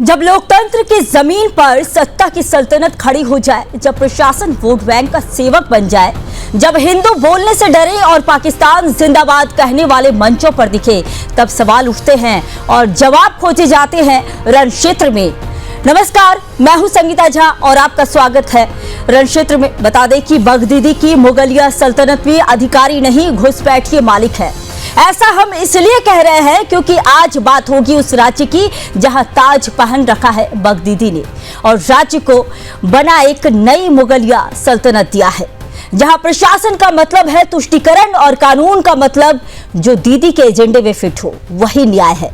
जब लोकतंत्र की जमीन पर सत्ता की सल्तनत खड़ी हो जाए, जब प्रशासन वोट बैंक का सेवक बन जाए, जब हिंदू बोलने से डरे और पाकिस्तान जिंदाबाद कहने वाले मंचों पर दिखे, तब सवाल उठते हैं और जवाब खोजे जाते हैं रण क्षेत्र में। नमस्कार, मैं हूं संगीता झा और आपका स्वागत है रण क्षेत्र में। बता दें कि बगदीदी की मुगलिया सल्तनत में अधिकारी नहीं, घुसपैठिए मालिक है। ऐसा हम इसलिए कह रहे हैं क्योंकि आज बात होगी उस राज्य की जहां ताज पहन रखा है बगदीदी ने और राज्य को बना एक नई मुगलिया सल्तनत दिया है, जहां प्रशासन का मतलब है तुष्टीकरण और कानून का मतलब जो दीदी के एजेंडे में फिट हो वही न्याय है।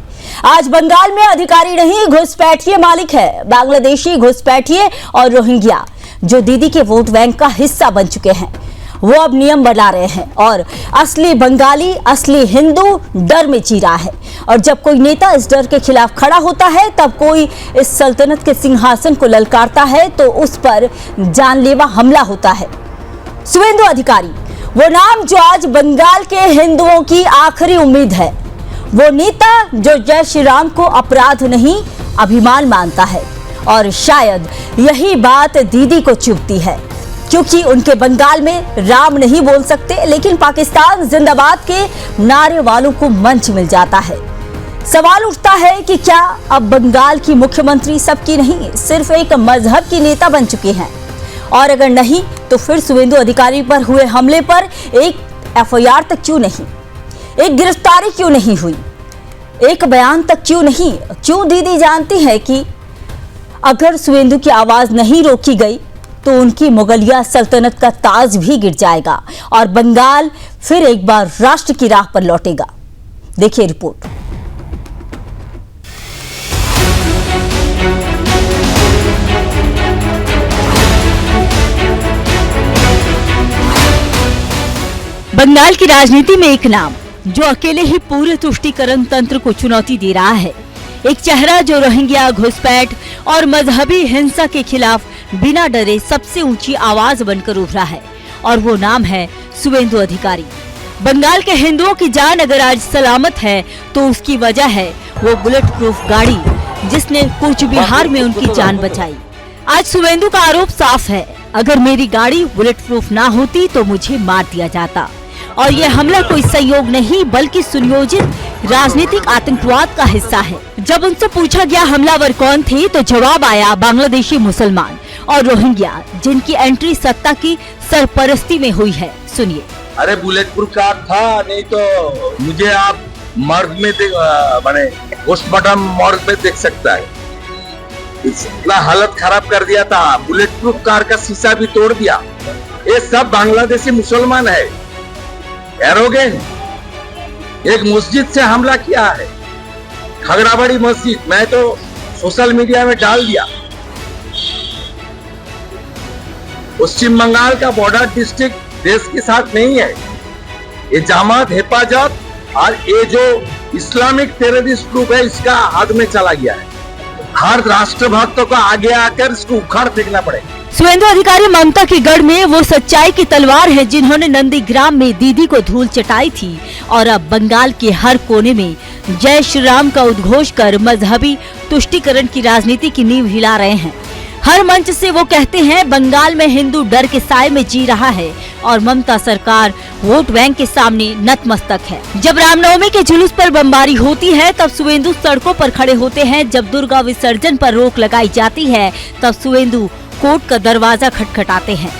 आज बंगाल में अधिकारी नहीं, घुसपैठिए मालिक है। बांग्लादेशी घुसपैठिए और रोहिंग्या जो दीदी के वोट बैंक का हिस्सा बन चुके हैं, वो अब नियम बना रहे हैं और असली बंगाली, असली हिंदू डर में जी रहा है। और जब कोई नेता इस डर के खिलाफ खड़ा होता है, तब कोई इस सल्तनत के सिंहासन को ललकारता है तो उस पर जानलेवा हमला होता है। शुवेंदु अधिकारी, वो नाम जो आज बंगाल के हिंदुओं की आखिरी उम्मीद है, वो नेता जो जय श्री राम को अपराध नहीं अभिमान मानता है। और शायद यही बात दीदी को चुभती है क्योंकि उनके बंगाल में राम नहीं बोल सकते, लेकिन पाकिस्तान जिंदाबाद के नारे वालों को मंच मिल जाता है। सवाल उठता है कि क्या अब बंगाल की मुख्यमंत्री सबकी नहीं, सिर्फ एक मजहब की नेता बन चुकी हैं? और अगर नहीं तो फिर शुवेंदु अधिकारी पर हुए हमले पर एक एफआईआर तक क्यों नहीं, एक गिरफ्तारी क्यों नहीं हुई, एक बयान तक क्यों नहीं? क्यों दीदी जानती है कि अगर शुवेंदु की आवाज नहीं रोकी गई तो उनकी मुगलिया सल्तनत का ताज भी गिर जाएगा और बंगाल फिर एक बार राष्ट्र की राह पर लौटेगा। देखिए रिपोर्ट। बंगाल की राजनीति में एक नाम जो अकेले ही पूरे तुष्टीकरण तंत्र को चुनौती दे रहा है, एक चेहरा जो रोहिंग्या, घुसपैठ और मजहबी हिंसा के खिलाफ बिना डरे सबसे ऊंची आवाज बनकर उभरा है, और वो नाम है शुवेंदु अधिकारी। बंगाल के हिंदुओं की जान अगर आज सलामत है तो उसकी वजह है वो बुलेट प्रूफ गाड़ी जिसने कूच बिहार में उनकी जान बचाई। आज शुवेंदु का आरोप साफ है, अगर मेरी गाड़ी बुलेट प्रूफ ना होती तो मुझे मार दिया जाता। और ये हमला कोई संयोग नहीं बल्कि सुनियोजित राजनीतिक आतंकवाद का हिस्सा है। जब उनसे पूछा गया हमलावर कौन थे तो जवाब आया बांग्लादेशी मुसलमान और रोहिंग्या जिनकी एंट्री सत्ता की सरपरस्ती में हुई है। सुनिए। अरे बुलेट प्रूफ कार था, नहीं तो मुझे आप मॉर्ग में माने पोस्टमार्टम मॉर्ग में देख सकता है। इतना हालत खराब कर दिया था, बुलेट प्रूफ कार का शीशा भी तोड़ दिया। ये सब बांग्लादेशी मुसलमान है। एरोगेंट एक मस्जिद से हमला किया है, खगड़ाबाड़ी मस्जिद। मैं तो सोशल मीडिया में डाल दिया। पश्चिम बंगाल का बॉर्डर डिस्ट्रिक्ट देश के साथ नहीं है। ये जमात, हिफाजत और ये जो इस्लामिक टेररिस्ट ग्रुप है, इसका हाथ में चला गया है। हर राष्ट्रभक्तों को आगे आकर इसको उखाड़ फेंकना पड़ेगा। शुवेंदु अधिकारी ममता के गढ़ में वो सच्चाई की तलवार है जिन्होंने नंदीग्राम में दीदी को धूल चटाई थी और अब बंगाल के हर कोने में जय श्री राम का उद्घोष कर मजहबी तुष्टीकरण की राजनीति की नींव हिला रहे हैं। हर मंच से वो कहते हैं बंगाल में हिंदू डर के साए में जी रहा है और ममता सरकार वोट बैंक के सामने नतमस्तक है। जब रामनवमी के जुलूस पर बमबारी होती है तब शुवेंदु सड़कों पर खड़े होते हैं। जब दुर्गा विसर्जन पर रोक लगाई जाती है तब शुवेंदु कोर्ट का दरवाजा खटखटाते हैं।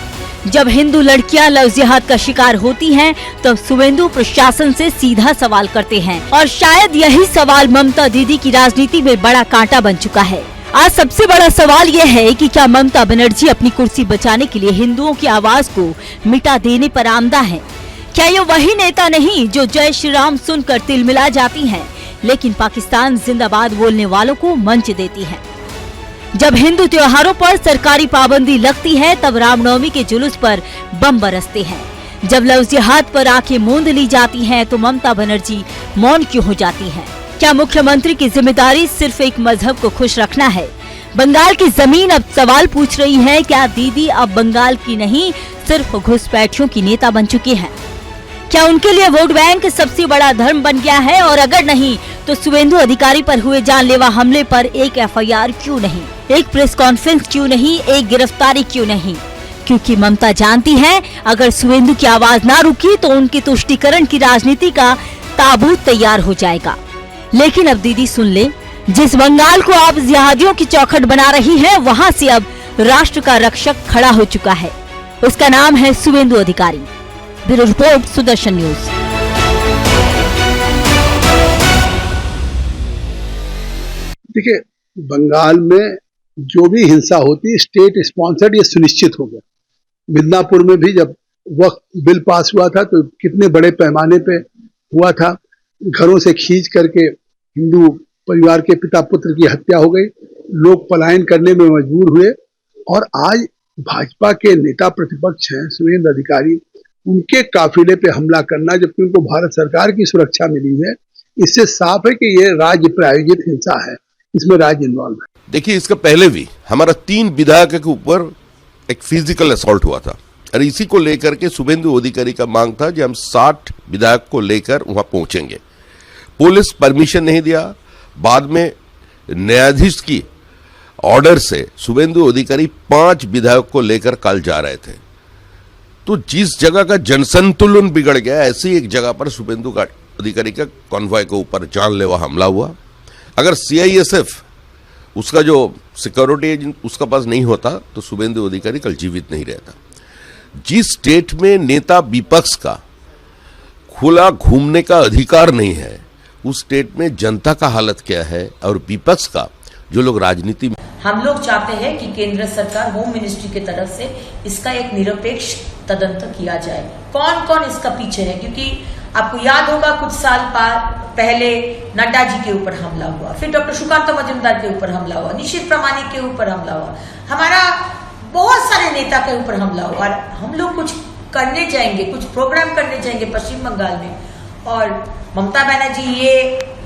जब हिंदू लड़कियां लव जिहाद का शिकार होती हैं, तब शुवेंदु प्रशासन से सीधा सवाल करते हैं और शायद यही सवाल ममता दीदी की राजनीति में बड़ा कांटा बन चुका है। आज सबसे बड़ा सवाल यह है कि क्या ममता बनर्जी अपनी कुर्सी बचाने के लिए हिंदुओं की आवाज को मिटा देने पर आमदा है? क्या ये वही नेता नहीं जो जय श्री राम सुनकर तिलमिला जाती हैं, लेकिन पाकिस्तान जिंदाबाद बोलने वालों को मंच देती हैं? जब हिंदू त्योहारों पर सरकारी पाबंदी लगती है तब रामनवमी के जुलूस पर बम बरसते हैं। जब लव जिहाद पर आंखें मूंद ली जाती हैं तो ममता बनर्जी मौन क्यों हो जाती हैं? क्या मुख्यमंत्री की जिम्मेदारी सिर्फ एक मजहब को खुश रखना है? बंगाल की जमीन अब सवाल पूछ रही है, क्या दीदी अब बंगाल की नहीं सिर्फ घुसपैठियों की नेता बन चुकी हैं? क्या उनके लिए वोट बैंक सबसे बड़ा धर्म बन गया है? और अगर नहीं तो शुभेंदु अधिकारी पर हुए जानलेवा हमले पर एक एफआईआर क्यों नहीं, एक प्रेस कॉन्फ्रेंस क्यों नहीं, एक गिरफ्तारी क्यों नहीं? क्योंकि ममता जानती है अगर शुभेंदु की आवाज ना रुकी तो उनकी तुष्टीकरण की राजनीति का ताबूत तैयार हो जाएगा। लेकिन अब दीदी सुन ले, जिस बंगाल को आप जिहादियों की चौखट बना रही हैं, वहां से अब राष्ट्र का रक्षक खड़ा हो चुका है। उसका नाम है शुभेंदु अधिकारी। Bureau report, Sudarshan news. देखिए, बंगाल में जो भी हिंसा होती है स्टेट स्पॉन्सर्ड, ये सुनिश्चित हो गया। मिदनापुर में भी जब वक्त बिल पास हुआ था तो कितने बड़े पैमाने पे हुआ था, घरों से खींच करके हिंदू परिवार के पिता पुत्र की हत्या हो गई, लोग पलायन करने में मजबूर हुए। और आज भाजपा के नेता प्रतिपक्ष हैं शुभेंदु अधिकारी, उनके काफिले पे हमला करना, जबकि उनको भारत सरकार की सुरक्षा मिली है, इससे साफ है कि ये राज्य प्रायोजित हिंसा है, इसमें राज्य इन्वॉल्व है। देखिए, इसका पहले भी हमारा 3 विधायक के ऊपर एक फिजिकल असॉल्ट हुआ था और इसी को लेकर के शुभेंदु अधिकारी का मांग था कि हम 60 विधायक को लेकर वहां पहुंचेंगे। पुलिस परमिशन नहीं दिया। बाद में न्यायाधीश की ऑर्डर से शुभेंदु अधिकारी 5 विधायक को लेकर कल जा रहे थे। तो जिस जगह का जनसंतुलन बिगड़ गया, ऐसी एक जगह पर शुभेंदु अधिकारी का कॉन्वॉय के ऊपर जानलेवा हमला हुआ। अगर सीआईएसएफ उसका जो सिक्योरिटी एजेंट उसका पास नहीं होता तो शुभेंदु अधिकारी कल जीवित नहीं रहता। जिस स्टेट में नेता विपक्ष का खुला घूमने का अधिकार नहीं है, उस स्टेट में जनता का हालत क्या है और विपक्ष का, जो लोग राजनीति में। हम लोग चाहते हैं कि केंद्र सरकार, होम मिनिस्ट्री की तरफ से इसका एक निरपेक्ष तदंत किया जाए। कौन कौन इसका पीछे है, क्योंकि आपको याद होगा कुछ साल पहले नड्डा जी के ऊपर हमला हुआ, फिर डॉक्टर सुकांत मजुमदार के ऊपर हमला हुआ, निशित प्रामाणिक के ऊपर हमला हुआ, हमारा बहुत सारे नेता के ऊपर हमला हुआ। और हम लोग कुछ करने जाएंगे, कुछ प्रोग्राम करने जाएंगे पश्चिम बंगाल में, और ममता बनर्जी ये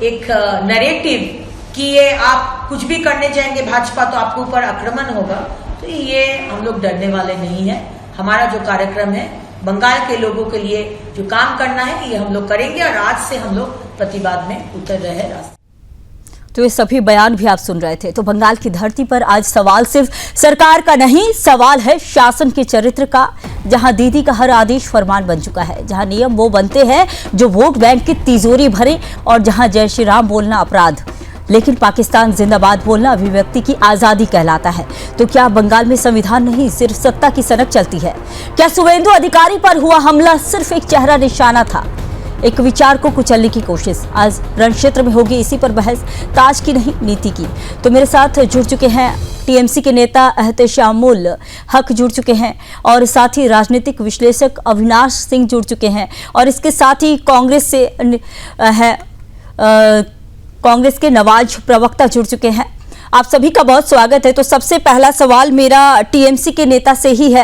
एक नैरेटिव कि ये आप कुछ भी करने जाएंगे भाजपा तो आपके ऊपर आक्रमण होगा, तो ये हम लोग डरने वाले नहीं है। हमारा जो कार्यक्रम है बंगाल के लोगों के लिए जो काम करना है ये हम लोग करेंगे, और आज से हम लोग प्रतिवाद में उतर रहे हैं रास्ते। तो ये सभी बयान भी आप सुन रहे थे। तो बंगाल की धरती पर आज सवाल सिर्फ सरकार का नहीं, सवाल है शासन के चरित्र का, जहां दीदी का हर आदेश फरमान बन चुका है, जहां नियम वो बनते हैं जो वोट बैंक की तिजोरी भरे, और जहां जय श्री राम बोलना अपराध, लेकिन पाकिस्तान जिंदाबाद बोलना अभिव्यक्ति की आजादी कहलाता है। तो क्या बंगाल में संविधान नहीं, सिर्फ सत्ता की सनक चलती है? क्या शुभेंदु अधिकारी पर हुआ हमला सिर्फ एक चेहरा निशाना था, एक विचार को कुचलने की कोशिश? आज रण क्षेत्र में होगी इसी पर बहस, ताज की नहीं नीति की। तो मेरे साथ जुड़ चुके हैं टीएमसी के नेता एहतेशामुल हक जुड़ चुके हैं, और साथ ही राजनीतिक विश्लेषक अविनाश सिंह जुड़ चुके हैं, और इसके साथ ही कांग्रेस से है कांग्रेस के नवाज प्रवक्ता जुड़ चुके हैं। आप सभी का बहुत स्वागत है। तो सबसे पहला सवाल मेरा टीएमसी के नेता से ही है।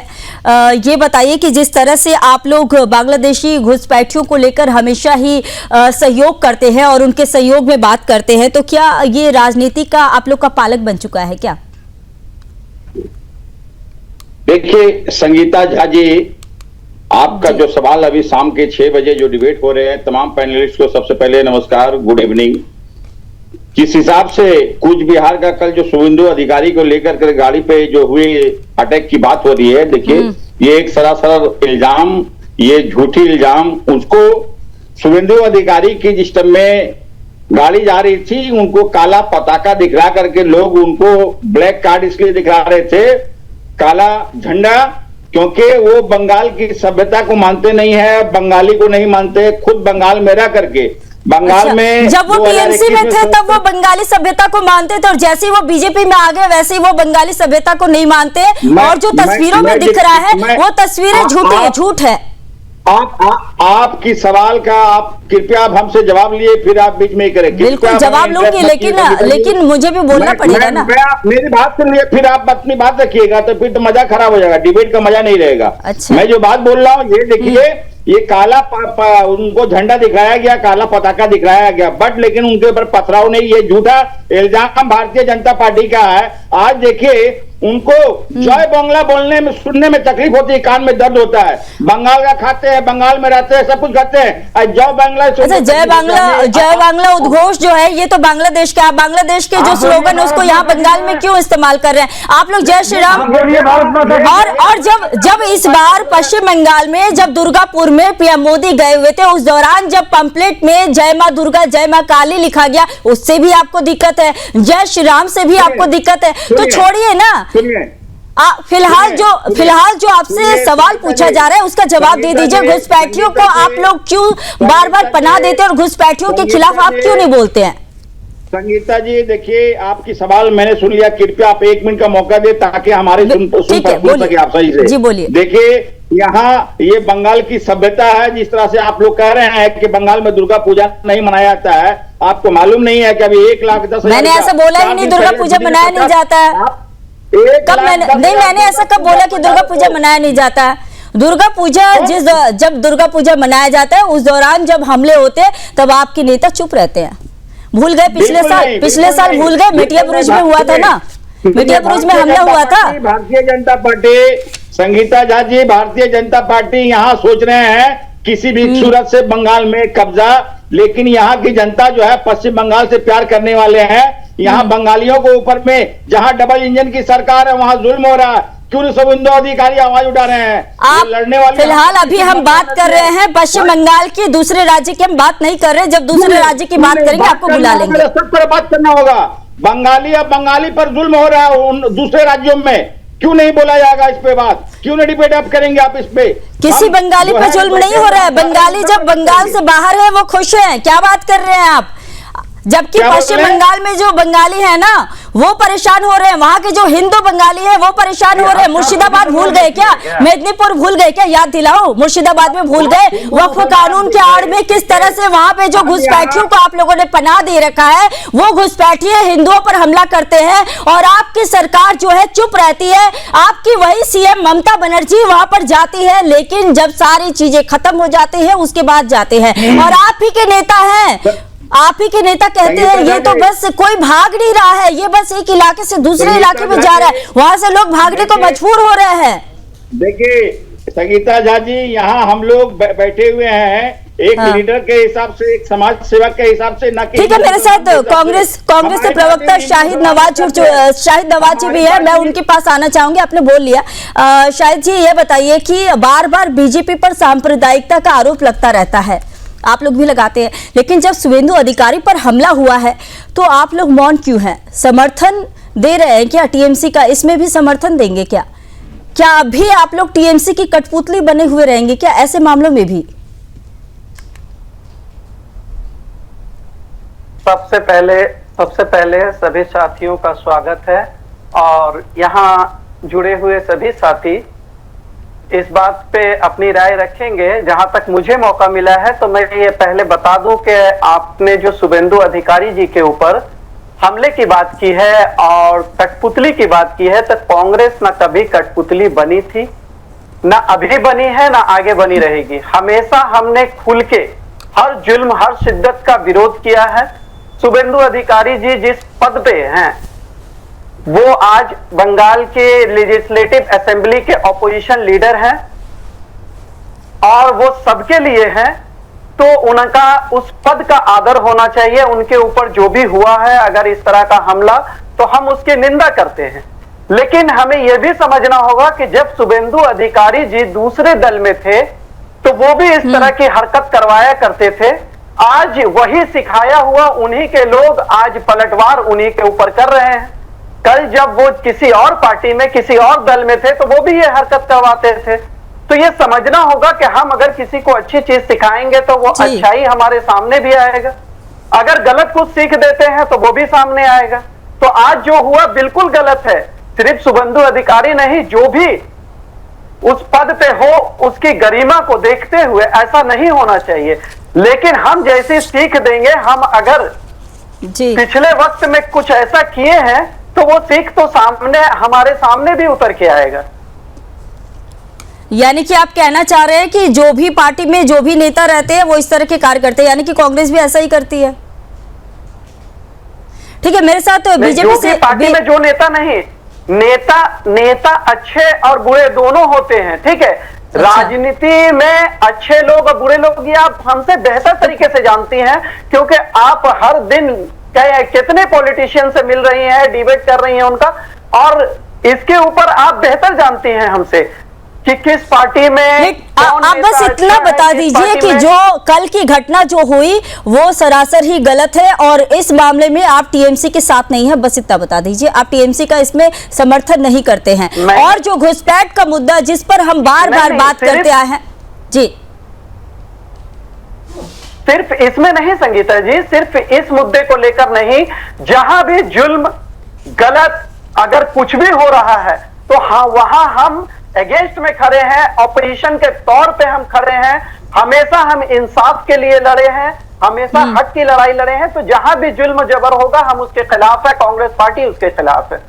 ये बताइए कि जिस तरह से आप लोग बांग्लादेशी घुसपैठियों को लेकर हमेशा ही सहयोग करते हैं और उनके सहयोग में बात करते हैं, तो क्या ये राजनीति का आप लोग का पालक बन चुका है क्या? देखिए संगीता झा जी, आपका जो सवाल अभी शाम के 6 बजे जो डिबेट हो रहे हैं, तमाम पैनलिस्ट को सबसे पहले नमस्कार, गुड इवनिंग। जिस हिसाब से कूच बिहार का कल जो शुभेंदु अधिकारी को लेकर के गाड़ी पे जो हुए अटैक की बात हो रही है, देखिए ये एक सरासर इल्जाम, ये झूठी इल्जाम, उसको शुभेंदु अधिकारी की जिस टाइम में गाड़ी जा रही थी उनको काला पताका दिखला करके लोग उनको ब्लैक कार्ड इसलिए दिखला रहे थे, काला झंडा, क्योंकि वो बंगाल की सभ्यता को मानते नहीं है, बंगाली को नहीं मानते, खुद बंगाल में रह करके बंगाल में जब वो टीएमसी में थे तब वो बंगाली सभ्यता को मानते थे, और जैसे ही वो बीजेपी में आ गए वैसे ही वो बंगाली सभ्यता को नहीं मानते, और जो तस्वीरों में दिख रहा है वो तस्वीरें झूठ है। आपकी सवाल का आप कृपया आप हमसे जवाब लिए फिर आप बीच में ही करें। बिल्कुल जवाब लूंगी, लेकिन मुझे भी बोलना पड़ेगा ना। मेरी बात सुनिए, फिर आप अपनी बात रखिएगा तो फिर तो मजा खराब हो जाएगा, डिबेट का मजा नहीं रहेगा। अच्छा। मैं जो बात बोल रहा हूँ ये देखिए ये काला उनको झंडा दिखाया गया, काला पताका दिखाया गया, बट लेकिन उनके ऊपर पथराव नहीं, ये झूठा इल्जाम भारतीय जनता पार्टी का है। आज देखिए उनको जय बांग्ला बोलने में सुनने में तकलीफ होती है, कान में दर्द होता है। बंगाल का खाते हैं, बंगाल में रहते हैं, सब कुछ खाते हैं, जय बांग्ला। अच्छा, जय बांग्ला उद्घोष जो है ये तो बांग्लादेश का, बांग्लादेश के जो स्लोगन है उसको यहाँ बंगाल में क्यों इस्तेमाल कर रहे हैं आप लोग? जय श्री राम। और जब इस बार पश्चिम बंगाल में जब दुर्गापुर में पीएम मोदी गए हुए थे, उस दौरान जब पंपलेट में जय माँ दुर्गा जय माँ काली लिखा गया, उससे भी आपको दिक्कत है, जय श्री राम से भी आपको दिक्कत है, तो छोड़िए ना। फिलहाल जो आपसे सवाल पूछा जा रहा है उसका जवाब दे दीजिए। घुसपैठियों को आप लोग क्यों बार बार पनाह देते हैं और घुसपैठियों के खिलाफ आप क्यों नहीं बोलते हैं? संगीता जी देखिए, आपकी सवाल मैंने सुन लिया, कृपया आप 1 मिनट का मौका दे ताकि हमारे सुन सके आप सही से। जी बोलिए। देखिए यहाँ ये बंगाल की सभ्यता है, जिस तरह से आप लोग कह रहे हैं कि बंगाल में दुर्गा पूजा नहीं मनाया जाता है, आपको मालूम नहीं है कि अभी 1,10,000 मैंने ऐसा बोला ही नहीं, दुर्गा पूजा मनाया नहीं जाता है। कब मैंने ऐसा कब बोला कि दुर्गा पूजा मनाया नहीं जाता है? दुर्गा पूजा जब दुर्गा पूजा मनाया जाता है उस दौरान जब हमले होते हैं तब आपके नेता चुप रहते हैं। भूल गए पिछले साल भूल गए, मिटिया बुरुज में हुआ था ना, मिटिया बुरुज में हमला हुआ था। भारतीय जनता पार्टी, संगीता झा जी, भारतीय जनता पार्टी यहाँ सोच रहे हैं किसी भी सूरत से बंगाल में कब्जा, लेकिन यहाँ की जनता जो है पश्चिम बंगाल से प्यार करने वाले हैं। यहाँ बंगालियों को ऊपर में जहाँ डबल इंजन की सरकार है वहाँ जुल्म हो रहा है, क्यों शुभेंदु अधिकारी आवाज उठा रहे हैं? आप लड़ने वाले फिलहाल अभी हम बात कर रहे हैं पश्चिम बंगाल की, दूसरे राज्य की हम बात नहीं कर रहे। जब दूसरे राज्य की बात करेंगे आपको बुला लेंगे। सब पर बात करना होगा। बंगाली पर जुल्म हो रहा है दूसरे राज्यों में, क्यों नहीं बोला जाएगा इस पे बात? क्यों नहीं डिबेट आप करेंगे आप इस पे? किसी बंगाली पर जुल्म नहीं हो रहा है। बंगाली जब बंगाल से बाहर है वो खुश हैं। क्या बात कर रहे हैं आप? जबकि पश्चिम बंगाल में जो बंगाली है ना वो परेशान हो रहे हैं, वहां के जो हिंदू बंगाली है वो परेशान हो रहे हैं। मुर्शिदाबाद भूल गए क्या? मेदिनीपुर भूल गए क्या? याद दिलाओ, मुर्शिदाबाद में भूल गए। वक्फ कानून के आड़ में किस तरह से वहां पे जो घुसपैठियों को आप लोगों ने पनाह दे रखा है, वो घुसपैठी हिंदुओं पर हमला करते हैं और आपकी सरकार जो है चुप रहती है। आपकी वही सीएम ममता बनर्जी वहां पर जाती है, लेकिन जब सारी चीजें खत्म हो जाती है उसके बाद जाते हैं। और आप ही के नेता हैं, आप ही के नेता कहते हैं ये तो बस कोई भाग नहीं रहा है, ये बस एक इलाके से दूसरे इलाके में जा रहा है, वहां से लोग भागने को मजबूर हो रहे हैं। देखिए संगीता झा जी, यहाँ हम लोग बैठे हुए हैं एक लीडर के हिसाब से, एक समाज सेवक के हिसाब से, ना ठीक है। मेरे साथ कांग्रेस के प्रवक्ता शाहिद नवाज जी भी है, मैं उनके पास आना चाहूंगी। आपने बोल लिया। शाहिद जी ये बताइए कि बार बार बीजेपी पर सांप्रदायिकता का आरोप लगता रहता है, आप लोग भी लगाते हैं, लेकिन जब शुभेंदु अधिकारी पर हमला हुआ है तो आप लोग मौन क्यों हैं? समर्थन दे रहे हैं क्या टीएमसी का? इसमें भी समर्थन देंगे क्या? क्या अभी आप लोग टीएमसी की कठपुतली बने हुए रहेंगे क्या ऐसे मामलों में भी? सबसे पहले सभी साथियों का स्वागत है और यहाँ जुड़े हुए सभी साथी इस बात पे अपनी राय रखेंगे। जहां तक मुझे मौका मिला है तो मैं ये पहले बता दूं कि आपने जो शुभेंदु अधिकारी जी के ऊपर हमले की बात की है और कठपुतली की बात की है, तो कांग्रेस ना कभी कठपुतली बनी थी, ना अभी बनी है, ना आगे बनी रहेगी। हमेशा हमने खुल के हर जुल्म हर शिद्दत का विरोध किया है। शुभेंदु अधिकारी जी जिस पद पे हैं वो आज बंगाल के लेजिस्लेटिव असेंबली के ऑपोजिशन लीडर हैं और वो सबके लिए हैं, तो उनका उस पद का आदर होना चाहिए। उनके ऊपर जो भी हुआ है अगर इस तरह का हमला, तो हम उसकी निंदा करते हैं, लेकिन हमें यह भी समझना होगा कि जब शुभेंदु अधिकारी जी दूसरे दल में थे तो वो भी इस तरह की हरकत करवाया करते थे। आज वही सिखाया हुआ उन्हीं के लोग आज पलटवार उन्हीं के ऊपर कर रहे हैं। कल जब वो किसी और पार्टी में किसी और दल में थे तो वो भी ये हरकत करवाते थे। तो ये समझना होगा कि हम अगर किसी को अच्छी चीज सिखाएंगे तो वो अच्छाई हमारे सामने भी आएगा, अगर गलत कुछ सीख देते हैं तो वो भी सामने आएगा। तो आज जो हुआ बिल्कुल गलत है। सिर्फ शुभेंदु अधिकारी नहीं, जो भी उस पद पे हो उसकी गरिमा को देखते हुए ऐसा नहीं होना चाहिए। लेकिन हम जैसी सीख देंगे, हम अगर पिछले वक्त में कुछ ऐसा किए हैं तो वो सीख तो सामने हमारे सामने भी उतर के आएगा। यानी कि आप कहना चाह रहे हैं कि जो भी पार्टी में जो भी नेता रहते हैं वो इस तरह के कार्य करते हैं, यानी कि कांग्रेस भी ऐसा ही करती है। ठीक है, मेरे साथ बीजेपी से पार्टी में जो नेता नहीं, नेता अच्छे और बुरे दोनों होते हैं, ठीक है। राजनीति में अच्छे लोग और बुरे लोग ये आप हमसे बेहतर तरीके से जानती हैं, क्योंकि आप हर दिन कितने पॉलिटिशियन से मिल रही हैं, डिबेट कर रही हैं उनका, और इसके ऊपर आप बेहतर जानती हैं हमसे कि किस पार्टी में आप बस इतना बता दीजिए कि जो कल की घटना जो हुई वो सरासर ही गलत है और इस मामले में आप टीएमसी के साथ नहीं है, बस इतना बता दीजिए। आप टीएमसी का इसमें समर्थन नहीं करते हैं, और जो घुसपैठ का मुद्दा जिस पर हम बार बार बात करते आए हैं जी, सिर्फ इसमें नहीं संगीता जी, सिर्फ इस मुद्दे को लेकर नहीं, जहां भी जुल्म गलत अगर कुछ भी हो रहा है तो हाँ वहां हम अगेंस्ट में खड़े हैं, ऑपोजिशन के तौर पे हम खड़े हैं, हमेशा हम इंसाफ के लिए लड़े हैं, हमेशा हक की लड़ाई लड़े हैं। तो जहां भी जुल्म जबर होगा हम उसके खिलाफ है, कांग्रेस पार्टी उसके खिलाफ है।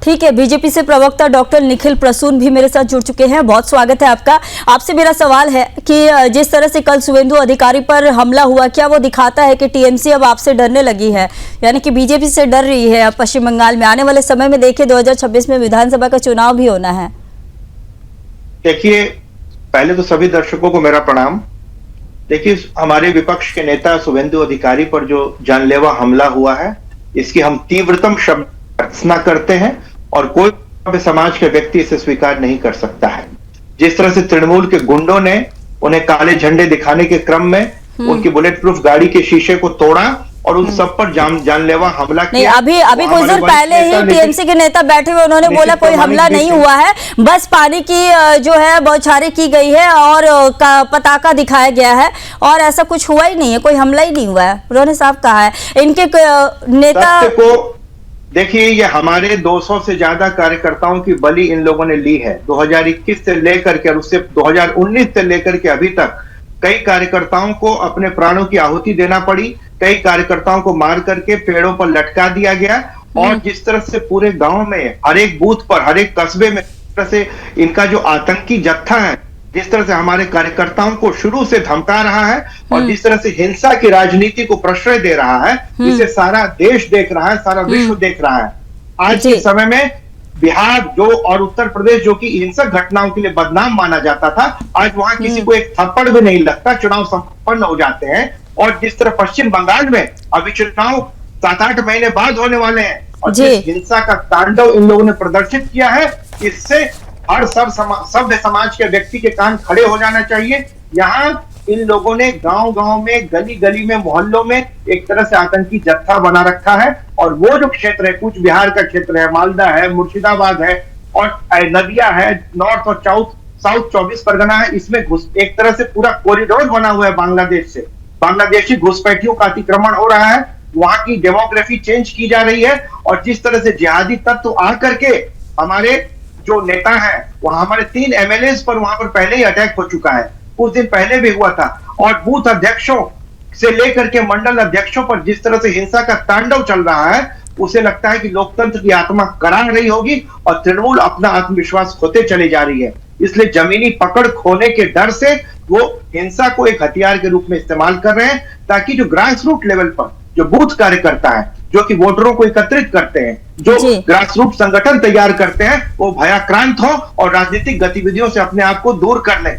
ठीक है, बीजेपी से प्रवक्ता डॉक्टर निखिल प्रसून भी मेरे साथ जुड़ चुके हैं, बहुत स्वागत है आपका। आपसे मेरा सवाल है कि जिस तरह से कल शुभेंदु अधिकारी पर हमला हुआ, क्या वो दिखाता है कि टीएमसी अब आपसे डरने लगी है, यानी कि बीजेपी से डर रही है पश्चिम बंगाल में? आने वाले समय में देखिए 2026 में विधानसभा का चुनाव भी होना है। देखिए, पहले तो सभी दर्शकों को मेरा प्रणाम। देखिए, हमारे विपक्ष के नेता शुभेंदु अधिकारी पर जो जानलेवा हमला हुआ है, इसकी हम तीव्रतम शब्द भर्त्सना करते हैं और कोई समाज के व्यक्ति इसे स्वीकार नहीं कर सकता है। जिस तरह से तृणमूल के गुंडों ने उन्हें काले झंडे दिखाने के क्रम में उनकी बुलेट प्रूफ गाड़ी के शीशे को तोड़ा और उन सब पर जानलेवा हमला किया। अभी कुछ देर पहले ही टीएमसी के नेता बैठे हुए, उन्होंने बोला कोई हमला नहीं हुआ है, बस पानी की जो है बौछारें की गई है और पताका दिखाया गया है और ऐसा कुछ हुआ ही नहीं है, कोई हमला ही नहीं हुआ है, उन्होंने साफ कहा है। इनके नेता को देखिए, ये हमारे 200 से ज्यादा कार्यकर्ताओं की बलि इन लोगों ने ली है। 2021 से लेकर के और उससे 2019 से लेकर के अभी तक कई कार्यकर्ताओं को अपने प्राणों की आहुति देना पड़ी, कई कार्यकर्ताओं को मार करके पेड़ों पर लटका दिया गया, और जिस तरह से पूरे गांव में, हर एक बूथ पर, हर एक कस्बे में जिस तरह से इनका जो आतंकी जत्था है, जिस तरह से हमारे कार्यकर्ताओं को शुरू से धमका रहा है और जिस तरह से हिंसा की राजनीति को प्रश्रय दे रहा है, इसे सारा देश देख रहा है, सारा विश्व देख रहा है। आज के समय में बिहार जो और उत्तर प्रदेश जो कि हिंसक घटनाओं के लिए बदनाम माना जाता था, आज वहां किसी को एक थप्पड़ भी नहीं लगता, चुनाव संपन्न हो जाते हैं। और जिस तरह पश्चिम बंगाल में अभी चुनाव 7-8 महीने बाद होने वाले हैं, और जिस हिंसा का तांडव इन लोगों ने प्रदर्शित किया है, इससे हर सभ्य समाज के व्यक्ति के कान खड़े हो जाना चाहिए। यहाँ इन लोगों ने गांव-गांव में, गली-गली में, मोहल्लों में एक तरह से आतंकी जत्था बना रखा है, और वो जो क्षेत्र है, कुछ बिहार का क्षेत्र है, मालदा है, मुर्शिदाबाद है और नदिया है, नॉर्थ और साउथ 24 परगना है, इसमें एक तरह से पूरा कॉरिडोर बना हुआ है बांग्लादेश से। बांग्लादेशी घुसपैठियों का अतिक्रमण हो रहा है, वहां की डेमोग्राफी चेंज की जा रही है, और जिस तरह से जिहादी तत्व आकर के हमारे जो नेता है, वहां हमारे 3 एमएलए पर वहां पर पहले ही अटैक हो चुका है, कुछ दिन पहले भी हुआ था, और बूथ अध्यक्षों से लेकर के मंडल अध्यक्षों पर जिस तरह से हिंसा का तांडव चल रहा है, उसे लगता है कि लोकतंत्र की आत्मा कराह रही होगी और तृणमूल अपना आत्मविश्वास खोते चली जा रही है। इसलिए जमीनी पकड़ खोने के डर से वो हिंसा को एक हथियार के रूप में इस्तेमाल कर रहे हैं, ताकि जो ग्रास रूट लेवल पर जो बूथ कार्यकर्ता है, जो कि वोटरों को एकत्रित करते हैं, जो ग्रास रूट संगठन तैयार करते हैं, वो भयाक्रांत हो और राजनीतिक गतिविधियों से अपने आप को दूर कर लें।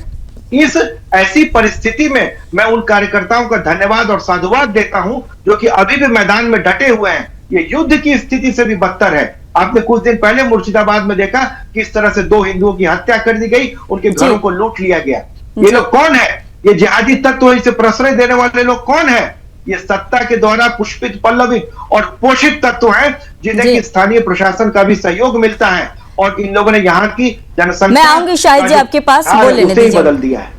इस ऐसी परिस्थिति में मैं उन कार्यकर्ताओं का धन्यवाद और साधुवाद देता हूं जो कि अभी भी मैदान में डटे हुए हैं। ये युद्ध की स्थिति से भी बदतर है। आपने कुछ दिन पहले मुर्शिदाबाद में देखा किस तरह से 2 हिंदुओं की हत्या कर दी गई, उनके घरों को लूट लिया गया। ये लोग कौन है? ये जिहादी तत्व, इसे प्रश्रय देने वाले लोग कौन है? ये सत्ता के द्वारा पुष्पित, पल्लवित और पोषित तत्व हैं, जिन्हें कि स्थानीय प्रशासन का भी सहयोग मिलता है, और इन लोगों ने यहाँ की जनसंख्या, मैं आऊंगी शायद जी आपके पास, बोल लेने दीजिए, बदल दिया है।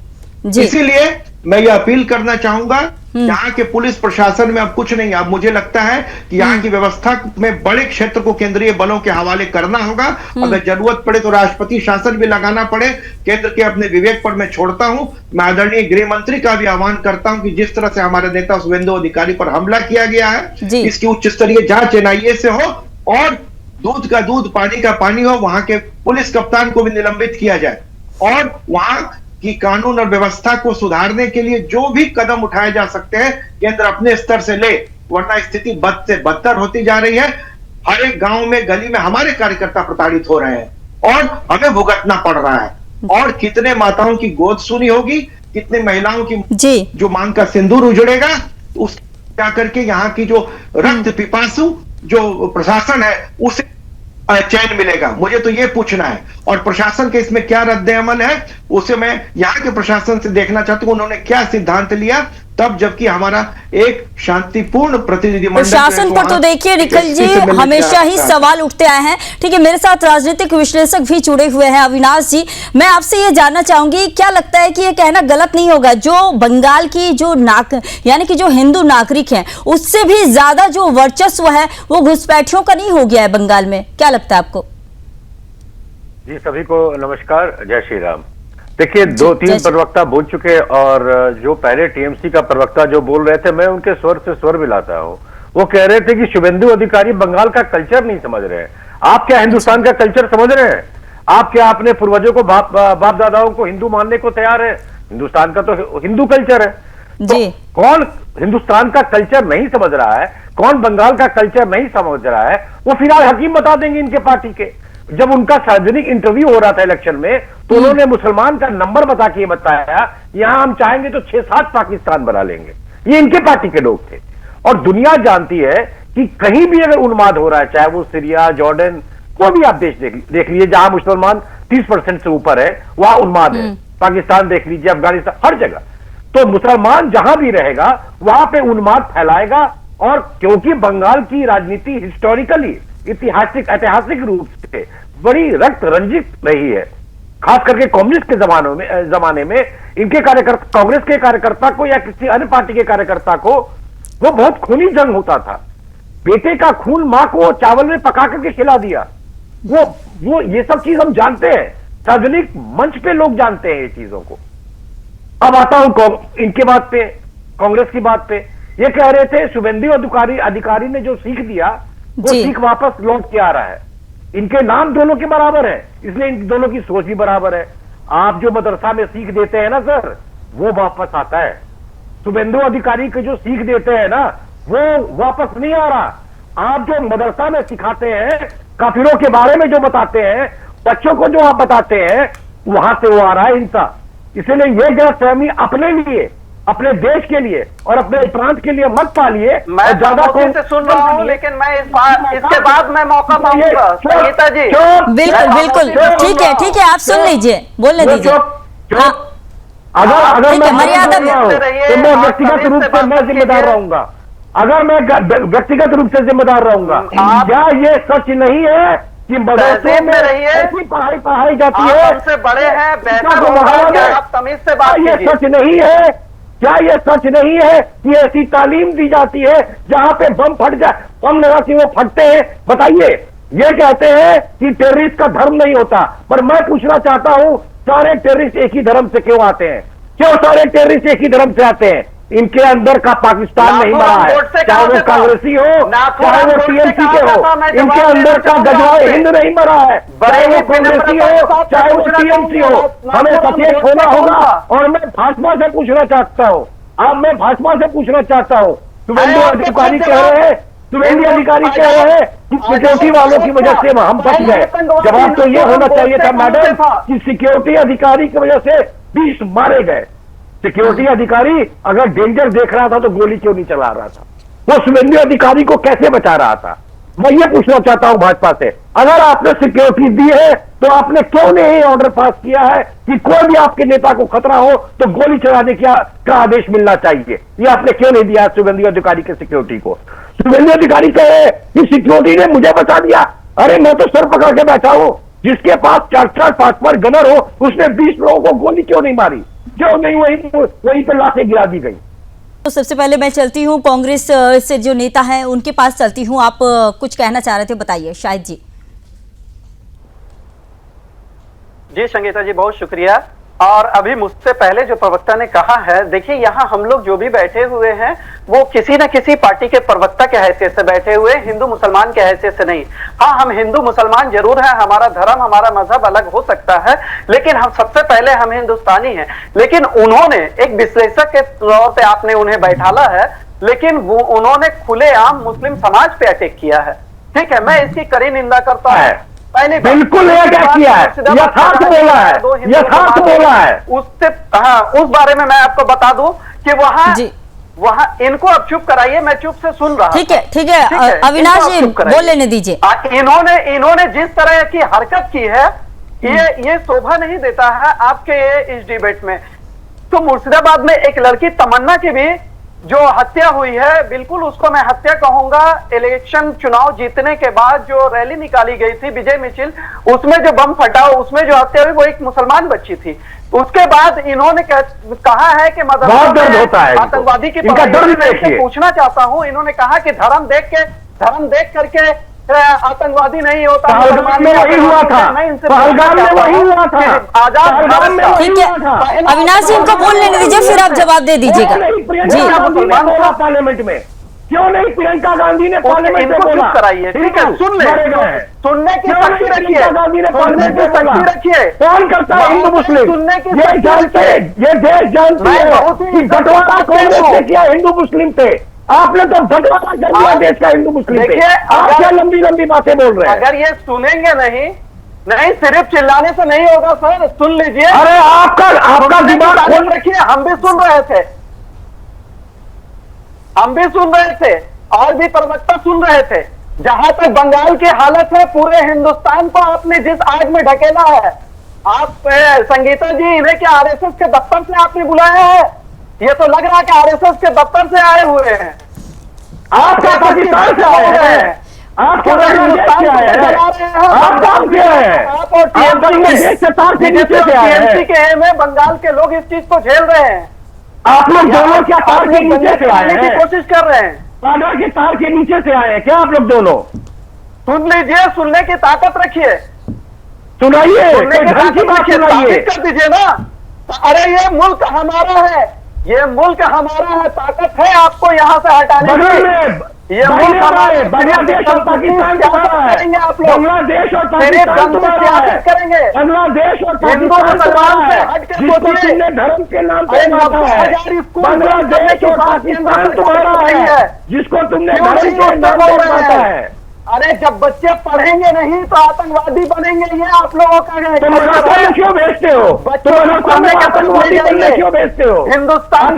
इसीलिए मैं ये अपील करना चाहूंगा, यहाँ के पुलिस प्रशासन में अब कुछ नहीं, अब मुझे लगता है कि यहाँ की व्यवस्था में बड़े क्षेत्र को केंद्रीय बलों के हवाले करना होगा। अगर जरूरत पड़े तो राष्ट्रपति शासन भी लगाना पड़े, केंद्र के अपने विवेक पर मैं छोड़ता हूं। मैं आदरणीय गृह मंत्री का भी आह्वान करता हूं कि जिस तरह से हमारे नेता शुभेंदु अधिकारी पर हमला किया गया है, इसकी उच्च स्तरीय जांच एनआईए से हो, और दूध का दूध, पानी का पानी हो, वहां के पुलिस कप्तान को भी निलंबित किया जाए। और वहां की कानून और व्यवस्था को सुधारने के लिए जो भी कदम उठाए जा सकते हैं केंद्र अपने स्तर से ले, वरना स्थिति बद से बदतर होती जा रही है। हर एक गांव में, गली में हमारे कार्यकर्ता प्रताड़ित हो रहे हैं और हमें भुगतना पड़ रहा है। और कितने माताओं की गोद सुनी होगी, कितने महिलाओं की जो मांग का सिंदूर उजड़ेगा, उस क्या करके यहाँ की जो रक्त पिपासु जो प्रशासन है उसे चैन मिलेगा। मुझे तो ये पूछना है, और प्रशासन के इसमें क्या रद्द अमल है उसे मैं यहाँ के प्रशासन से देखना चाहता हूँ, उन्होंने क्या सिद्धांत लिया तब, जबकि हमारा एक शांतिपूर्ण प्रतिनिधिमंडल प्रशासन पर तो देखिए निखिल जी हमेशा ही सवाल उठते आए हैं। ठीक है, मेरे साथ राजनीतिक विश्लेषक भी जुड़े हुए हैं अविनाश जी। मैं आपसे ये जानना चाहूंगी, क्या लगता है कि ये कहना गलत नहीं होगा, जो बंगाल की जो यानी कि जो हिंदू नागरिक हैं उससे भी ज्यादा जो वर्चस्व है वो घुसपैठियों का नहीं हो गया है बंगाल में? क्या लगता है आपको? जी सभी को नमस्कार, जय श्री राम। देखिए, 2-3 प्रवक्ता बोल चुके और जो पहले टीएमसी का प्रवक्ता जो बोल रहे थे, मैं उनके स्वर से स्वर मिलाता हूँ। वो कह रहे थे कि शुभेंदु अधिकारी बंगाल का कल्चर नहीं समझ रहे हैं। आप क्या हिंदुस्तान का कल्चर समझ रहे हैं? आप क्या अपने पूर्वजों को बाप दादाओं को हिंदू मानने को तैयार है? हिंदुस्तान का तो हिंदू कल्चर है। तो कौन हिंदुस्तान का कल्चर नहीं समझ रहा है, कौन बंगाल का कल्चर नहीं समझ रहा है, वो फिलहाल हकीम बता देंगे इनके पार्टी के। जब उनका सार्वजनिक इंटरव्यू हो रहा था इलेक्शन में, तो उन्होंने मुसलमान का नंबर बता के बताया, यहां हम चाहेंगे तो 6-7 पाकिस्तान बना लेंगे। ये इनके पार्टी के लोग थे। और दुनिया जानती है कि कहीं भी अगर उन्माद हो रहा है, चाहे वो सीरिया, जॉर्डन, कोई भी आप देश देख लीजिए जहां मुसलमान 30% से ऊपर है, वहां उन्माद है। पाकिस्तान देख लीजिए, अफगानिस्तान, हर जगह। तो मुसलमान जहां भी रहेगा वहां पे उन्माद फैलाएगा। और क्योंकि बंगाल की राजनीति हिस्टोरिकली, ऐतिहासिक रूप से बड़ी रक्त रंजित रही है, खास करके कम्युनिस्ट के जमाने में इनके कार्यकर्ता, कांग्रेस के कार्यकर्ता को या किसी अन्य पार्टी के कार्यकर्ता को, वो बहुत खूनी जंग होता था। बेटे का खून मां को चावल में पका करके खिला दिया। वो ये सब चीज हम जानते हैं, सार्वजनिक मंच पे लोग जानते हैं ये चीजों को। अब आता हूं इनके बात पे, कांग्रेस की बात पे। ये कह रहे थे शुभेंदु अधिकारी ने जो सीख दिया वो सीख वापस लौट के आ रहा है। इनके नाम दोनों के बराबर है, इसलिए इन दोनों की सोच भी बराबर है। आप जो मदरसा में सीख देते हैं ना सर, वो वापस आता है। शुभेंदु अधिकारी को जो सीख देते हैं ना, वो वापस नहीं आ रहा। आप जो मदरसा में सिखाते हैं, काफिरों के बारे में जो बताते हैं, बच्चों को जो आप बताते हैं, वहां से वो आ रहा है हिंसा। इसलिए ये गलतफहमी अपने लिए, अपने देश के लिए और अपने प्रांत के लिए मत पालिए। मैं ज्यादा से सुन रहा हूँ, लेकिन मैं इसके बाद मैं मौका पाऊंगा संगीता जी। बिल्कुल, ठीक है, आप सुन लीजिए, बोलने दीजिए। अगर मैं मर्यादा तो मैं व्यक्तिगत रूप से मैं जिम्मेदार रहूंगा। अगर मैं व्यक्तिगत रूप से जिम्मेदार रहूंगा। क्या ये सच नहीं है कि मदरसे में ऐसी पढ़ाई जाती है? हमसे बड़े हैं, बेहतर होगा आप तमीज से बात कीजिए। ये सच नहीं है? क्या ये सच नहीं है कि ऐसी तालीम दी जाती है जहां पे बम फट जाए, बम लगा के वो फटते हैं? बताइए। ये कहते हैं कि टेररिस्ट का धर्म नहीं होता, पर मैं पूछना चाहता हूं, सारे टेररिस्ट एक ही धर्म से क्यों आते हैं? क्यों सारे टेररिस्ट एक ही धर्म से आते हैं? इनके अंदर का पाकिस्तान नहीं मरा है, चाहे वो कांग्रेसी हो, चाहे वो टीएमसी के हो। इनके अंदर का गजवाए हिंद नहीं मरा है, चाहे वो कांग्रेसी हो, चाहे वो टीएमसी हो। हमें सचेत होना होगा। और मैं भाजपा से पूछना चाहता हूँ, शुभेंदु अधिकारी कह रहे हैं, कि सिक्योरिटी वालों की वजह से हम फंस गए। जवाब तो ये होना चाहिए था मैडम कि सिक्योरिटी अधिकारी की वजह से 20 मारे गए। सिक्योरिटी अधिकारी अगर डेंजर देख रहा था तो गोली क्यों नहीं चला रहा था? वो शुभेंदु अधिकारी को कैसे बचा रहा था? मैं ये पूछना चाहता हूं भाजपा से, अगर आपने सिक्योरिटी दी है तो आपने क्यों नहीं ऑर्डर पास किया है कि कोई भी आपके नेता को खतरा हो तो गोली चलाने का आदेश मिलना चाहिए? ये आपने क्यों नहीं दिया शुभेंदु अधिकारी के सिक्योरिटी को? शुभेंदु अधिकारी कहे कि सिक्योरिटी ने मुझे बचा दिया। अरे मैं तो सर पकड़ के बैठा हूं। जिसके पास 4-5 गनर हो, उसने 20 लोगों को गोली क्यों नहीं मारी? क्यों नहीं वहीं पर लाशें गिरा दी गई? तो सबसे पहले मैं चलती हूँ कांग्रेस से जो नेता हैं उनके पास चलती हूँ। आप कुछ कहना चाह रहे थे, बताइए शाहिद जी। जी संगीता जी, बहुत शुक्रिया। और अभी मुझसे पहले जो प्रवक्ता ने कहा है, देखिए यहाँ हम लोग जो भी बैठे हुए हैं वो किसी न किसी पार्टी के प्रवक्ता के हैसियत से बैठे हुए, हिंदू मुसलमान के हैसियत से नहीं। हाँ, हम हिंदू मुसलमान जरूर है, हमारा धर्म हमारा मजहब अलग हो सकता है, लेकिन हम सबसे पहले हम हिंदुस्तानी हैं। लेकिन उन्होंने एक विश्लेषक के तौर पे आपने उन्हें बैठाला है, लेकिन वो उन्होंने खुलेआम मुस्लिम समाज पे अटैक किया है। ठीक है, मैं इसकी कड़ी निंदा करता हूँ। बिल्कुल ये क्या किया है, यथार्थ बोला है, यथार्थ बोला है। उससे हाँ, उस बारे में मैं आपको बता दूं कि वहाँ इनको अब चुप कराइए, मैं चुप से सुन रहा। ठीक है, अविनाश जी बोल लेने दीजिए। इन्होंने जिस तरह की हरकत की है, ये शोभा नहीं देता है आपके इस डिबेट में। तो मुर्शिदाबाद में एक लड़की तमन्ना की भी जो हत्या हुई है, बिल्कुल उसको मैं हत्या कहूंगा। इलेक्शन चुनाव जीतने के बाद जो रैली निकाली गई थी विजय मिचिल, उसमें जो बम फटा, उसमें जो हत्या हुई वो एक मुसलमान बच्ची थी। उसके बाद इन्होंने कहा है कि बहुत दर्द होता है आतंकवादी की पूछना चाहता हूँ। इन्होंने कहा कि धर्म देख करके आतंकवादी नहीं होता। पहलगाम में वही हुआ था, पहलगाम में वही हुआ था, आजाद। ठीक है, अविनाश जी इनको बोल लेने दीजिए, फिर आप जवाब दे दीजिएगा। जी, पार्लियामेंट में क्यों नहीं प्रियंका गांधी ने पार्लियामेंट में बोला? कराइए, ठीक है, सुनने की शक्ति रखिए, कौन करता है हिंदू मुस्लिम? ये जानते, ये देश जानते हैं कि बंटवारा कांग्रेस ने किया हिंदू मुस्लिम पे। आपने तो बंटवारा कर दिया देश का हिंदू मुस्लिम पे। आप क्या लंबी लंबी बातें बोल रहे हैं? अगर ये सुनेंगे नहीं सिर्फ चिल्लाने से नहीं होगा सर, सुन लीजिए। अरे आपका दिमाग खोल रखिए, हम भी सुन रहे थे, और भी प्रवक्ता सुन रहे थे। जहां तक बंगाल की हालत है, पूरे हिंदुस्तान को आपने जिस आग में ढकेला है। आप संगीता जी, इन्हें क्या आरएसएस के दफ्तर से आपने बुलाया है? ये तो लग रहा है कि आरएसएस के दफ्तर से आए हुए हैं। आप क्या पाकिस्तान से आए हैं? आप क्या हिंदुस्तान से आए हैं? आप काम किए हैं? आप और टीएमसी के एम है, बंगाल के लोग इस चीज को झेल रहे हैं। आप लोग दोनों क्या तार के नीचे से आए हैं? कोशिश कर रहे हैं, पागल के तार के नीचे से आए हैं क्या आप लोग दोनों? सुन लीजिए, सुनने की ताकत रखिए, सुनाइए, कर दीजिए ना। अरे ये मुल्क हमारा है, ताकत है आपको यहाँ से हटाने की। ये मुल्क हमारे, बांग्लादेश और पाकिस्तान करेंगे आप लोग, बांग्लादेश और पाकिस्तान करेंगे, बांग्लादेश और हिंदू मुसलमान से हट के तुमने धर्म के नाम पे मारा है। बांग्लादेश और पाकिस्तान तुम्हारा है, जिसको तुमने धर्म के नाम पे मारा है। अरे जब बच्चे पढ़ेंगे नहीं तो आतंकवादी बनेंगे, ये आप लोगों का तुम क्यों भेजते हो? आतंकवादी बनने क्यों भेजते हो? हिंदुस्तान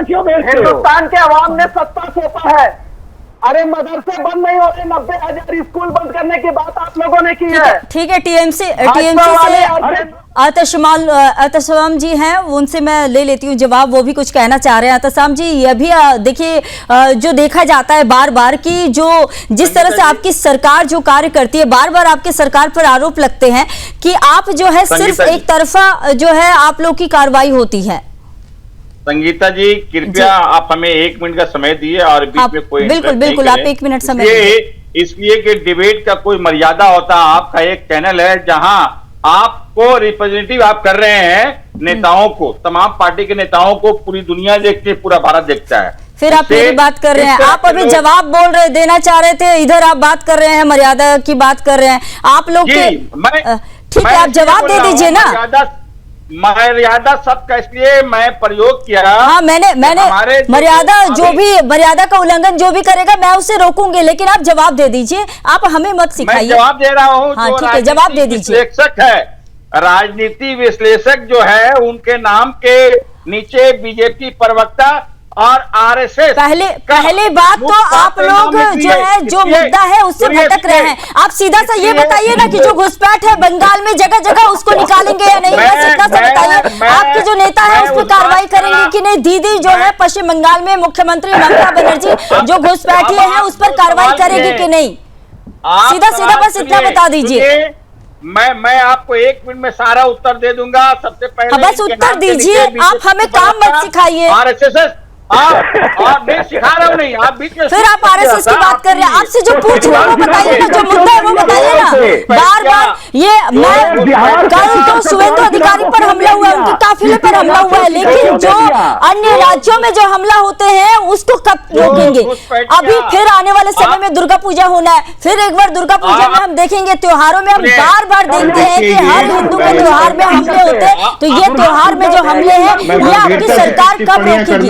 क्यों भेजते हो? हिंदुस्तान के अवाम ने सत्ता सौंपा है। अरे मदरसे बंद नहीं हो रहे, 90,000 स्कूल बंद करने की बात आप लोगों ने की है। ठीक है, टीएमसी से अतशम जी हैं, उनसे मैं ले लेती हूँ जवाब, वो भी कुछ कहना चाह रहे हैं। अतशम जी, ये भी देखिए जो देखा जाता है बार बार कि जो जिस तरह से आपकी सरकार जो कार्य करती है, बार बार आपके सरकार पर आरोप लगते हैं कि आप जो है सिर्फ एक तरफा जो है आप लोग की कार्रवाई होती है। संगीता जी, कृपया आप हमें 1 मिनट का समय दिए और बीच में कोई बिल्कुल आप 1 मिनट समय इसलिए कि डिबेट का कोई मर्यादा होता है। आपका एक चैनल है जहां आपको रिप्रेजेंटेटिव आप कर रहे हैं नेताओं को, तमाम पार्टी के नेताओं को पूरी दुनिया देखती है, पूरा भारत देखता है। फिर आप मेरी बात कर रहे हैं, आप अभी जवाब बोल रहे देना चाह रहे थे, इधर आप बात कर रहे हैं, मर्यादा की बात कर रहे हैं आप लोग। ठीक है, आप जवाब दे दीजिए ना। मर्यादा सबका, इसलिए मैं प्रयोग किया। हाँ, मैंने मर्यादा जो भी मर्यादा का उल्लंघन जो भी करेगा मैं उसे रोकूंगी, लेकिन आप जवाब दे दीजिए, आप हमें मत सिखाइए। मैं जवाब दे रहा हूँ। हाँ, ठीक है, जवाब दे दीजिए। विश्लेषक है, राजनीति विश्लेषक जो है, उनके नाम के नीचे बीजेपी प्रवक्ता और आरएसएस। पहले बात तो आप लोग जो है जो मुद्दा है उससे भटक रहे हैं। आप सीधा सा ये बताइए ना कि जो घुसपैठ है बंगाल में जगह जगह उसको निकालेंगे या नहीं, बस इतना सा बताइए। आपके जो नेता है उस पर कार्रवाई करेंगे कि नहीं? दीदी जो है पश्चिम बंगाल में मुख्यमंत्री ममता बनर्जी जो घुसपैठी है उस पर कार्रवाई करेगी कि नहीं? सीधा बस इतना बता दीजिए। मैं आपको 1 मिनट में सारा उत्तर दे दूंगा। सबसे पहले बस उत्तर दीजिए, आप हमें काम मत सिखाइए। आरएसएस आप नहीं सिखा रहा हूँ, नहीं आप बीच में फिर आप आरएसएस की बात कर रहे हैं। आपसे जो पूछ रहे हैं वो बताइए ना, जो मुद्दा है वो बताइए ना। बार बार ये मैं कल तो शुभेंदु अधिकारी पर हमला हुआ है, उनके काफिले पर हमला हुआ है, लेकिन जो अन्य राज्यों में जो हमला होते हैं उसको कब रोकेंगे? अभी फिर आने वाले समय में दुर्गा पूजा होना है, फिर एक बार दुर्गा पूजा में हम देखेंगे, त्योहारों में हम बार बार देखते हैं कि हर हिंदू के त्योहार में हमले होते हैं, तो ये त्योहार में जो हमले हैं ये आपकी सरकार कब रोकेगी,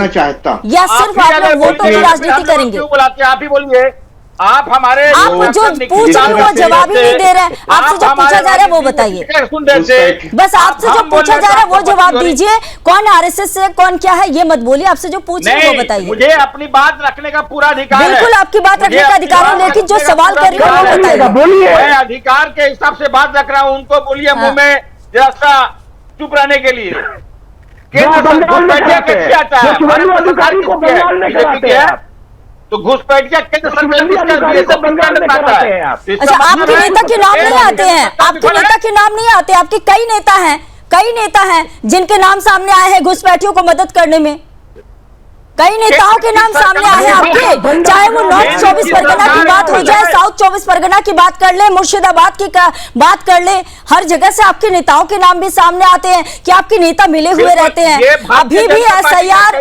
या सिर्फ आप लोग वोटों की राजनीति करेंगे? आप ही बोलिए, आप हमारे आप जो पूछ रहे हो वो जवाब ही नहीं दे रहे हैं, आपसे जो पूछा जा रहा है वो बताइए, बस आपसे जो पूछा जा रहा है वो जवाब दीजिए। कौन आरएसएस है, कौन क्या है, ये मत बोलिए, आपसे जो पूछ रहे हैं वो बताइए। मुझे अपनी बात रखने का पूरा अधिकार है। बिल्कुल आपकी बात रखने का अधिकार है, लेकिन जो सवाल कर रहे हो वो बताइए। मैं अधिकार के हिसाब से बात रख रहा हूँ, उनको बोलिए मुंह में जरा सा चुप रहने के लिए। कैसे आता है तो घुसपैठिया केंद्र सरकार है। अच्छा, आपके नेता के नाम नहीं आते हैं, आपके नेता के नाम नहीं आते, आपके कई नेता हैं जिनके नाम सामने आए हैं घुसपैठियों को मदद करने में, कई नेताओं के नाम सामने आए हैं आपके, चाहे वो नॉर्थ 24 परगना की बात हो जाए, साउथ 24 परगना की बात कर ले, मुर्शिदाबाद की बात कर ले, हर जगह से आपके नेताओं के नाम भी सामने आते हैं कि आपके नेता मिले हुए रहते हैं। अभी भी एसआईआर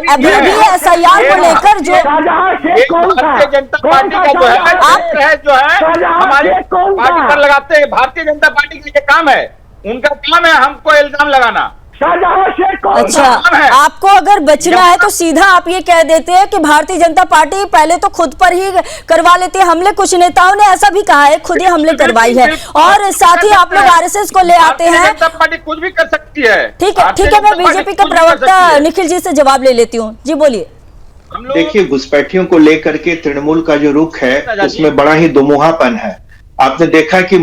को लेकर जो भारतीय जनता पार्टी का जो है हमारे पार्टी पर लगाते हैं, भारतीय जनता पार्टी का ये काम है, उनका काम है हमको इल्जाम लगाना। अच्छा, आपको अगर बचना है तो सीधा आप ये कह देते हैं कि भारतीय जनता पार्टी पहले तो खुद पर ही करवा लेती है हमले, कुछ नेताओं ने ऐसा भी कहा है खुद ही हमले करवाई है, और साथ ही आप लोग आरएसएस को ले आते हैं। जनता पार्टी कुछ भी कर सकती है। ठीक है, मैं बीजेपी का प्रवक्ता निखिल जी से जवाब ले लेती हूँ, जी बोलिए। देखिए, घुसपैठियों को लेकर के तृणमूल का जो रुख है उसमें बड़ा ही दुमुहापन है। आपने देखा कि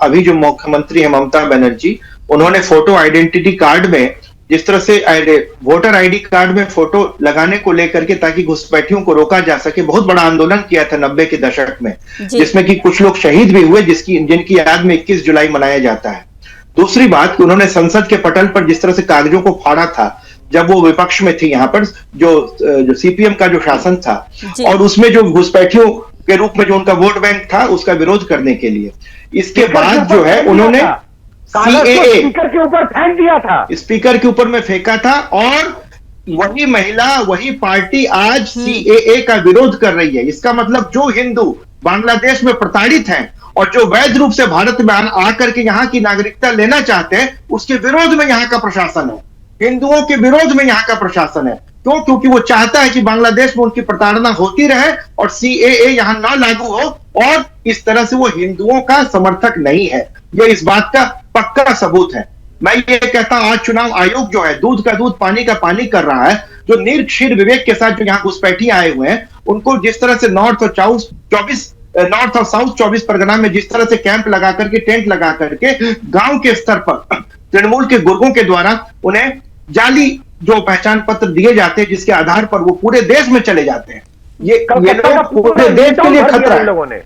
अभी जो मुख्यमंत्री है ममता बनर्जी, उन्होंने फोटो आइडेंटिटी कार्ड में जिस तरह से वोटर आईडी कार्ड में फोटो लगाने को लेकर के ताकि घुसपैठियों को रोका जा सके, बहुत बड़ा आंदोलन किया था 90 के दशक में, जिसमें कि कुछ लोग शहीद भी हुए, जिनकी याद में 21 जुलाई मनाया जाता है। दूसरी बात, उन्होंने संसद के पटल पर जिस तरह से कागजों को फाड़ा था जब वो विपक्ष में थी, यहाँ पर जो सीपीएम का जो शासन था, और उसमें जो घुसपैठियों के रूप में जो उनका वोट बैंक था उसका विरोध करने के लिए, इसके बाद जो है उन्होंने स्पीकर के ऊपर फेंक दिया था, स्पीकर के ऊपर में फेंका था, और वही महिला वही पार्टी आज सीएए का विरोध कर रही है। इसका मतलब जो हिंदू बांग्लादेश में प्रताड़ित हैं और जो वैध रूप से भारत में आकर के यहाँ की नागरिकता लेना चाहते हैं, उसके विरोध में यहाँ का प्रशासन है, हिंदुओं के विरोध में यहाँ का प्रशासन है। क्यों? क्योंकि वो चाहता है कि बांग्लादेश में उनकी प्रताड़ना होती रहे और सीएए यहाँ ना लागू हो, और इस तरह से वो हिंदुओं का समर्थक नहीं है। ये इस बात का पक्का सबूत है। मैं ये कहता हूं, आज चुनाव आयोग जो है दूध का दूध पानी का पानी कर रहा है, जो निर्क्षीर विवेक के साथ जो यहाँ घुसपैठी आए हुए हैं, उनको जिस तरह से नॉर्थ और साउथ 24 परगना में जिस तरह से कैंप लगा करके, टेंट लगा करके गांव के स्तर पर तृणमूल के गुर्गों के द्वारा उन्हें जाली जो पहचान पत्र दिए जाते हैं, जिसके आधार पर वो पूरे देश में चले जाते हैं। ये लोग पूरे देश के लिए खतरा है,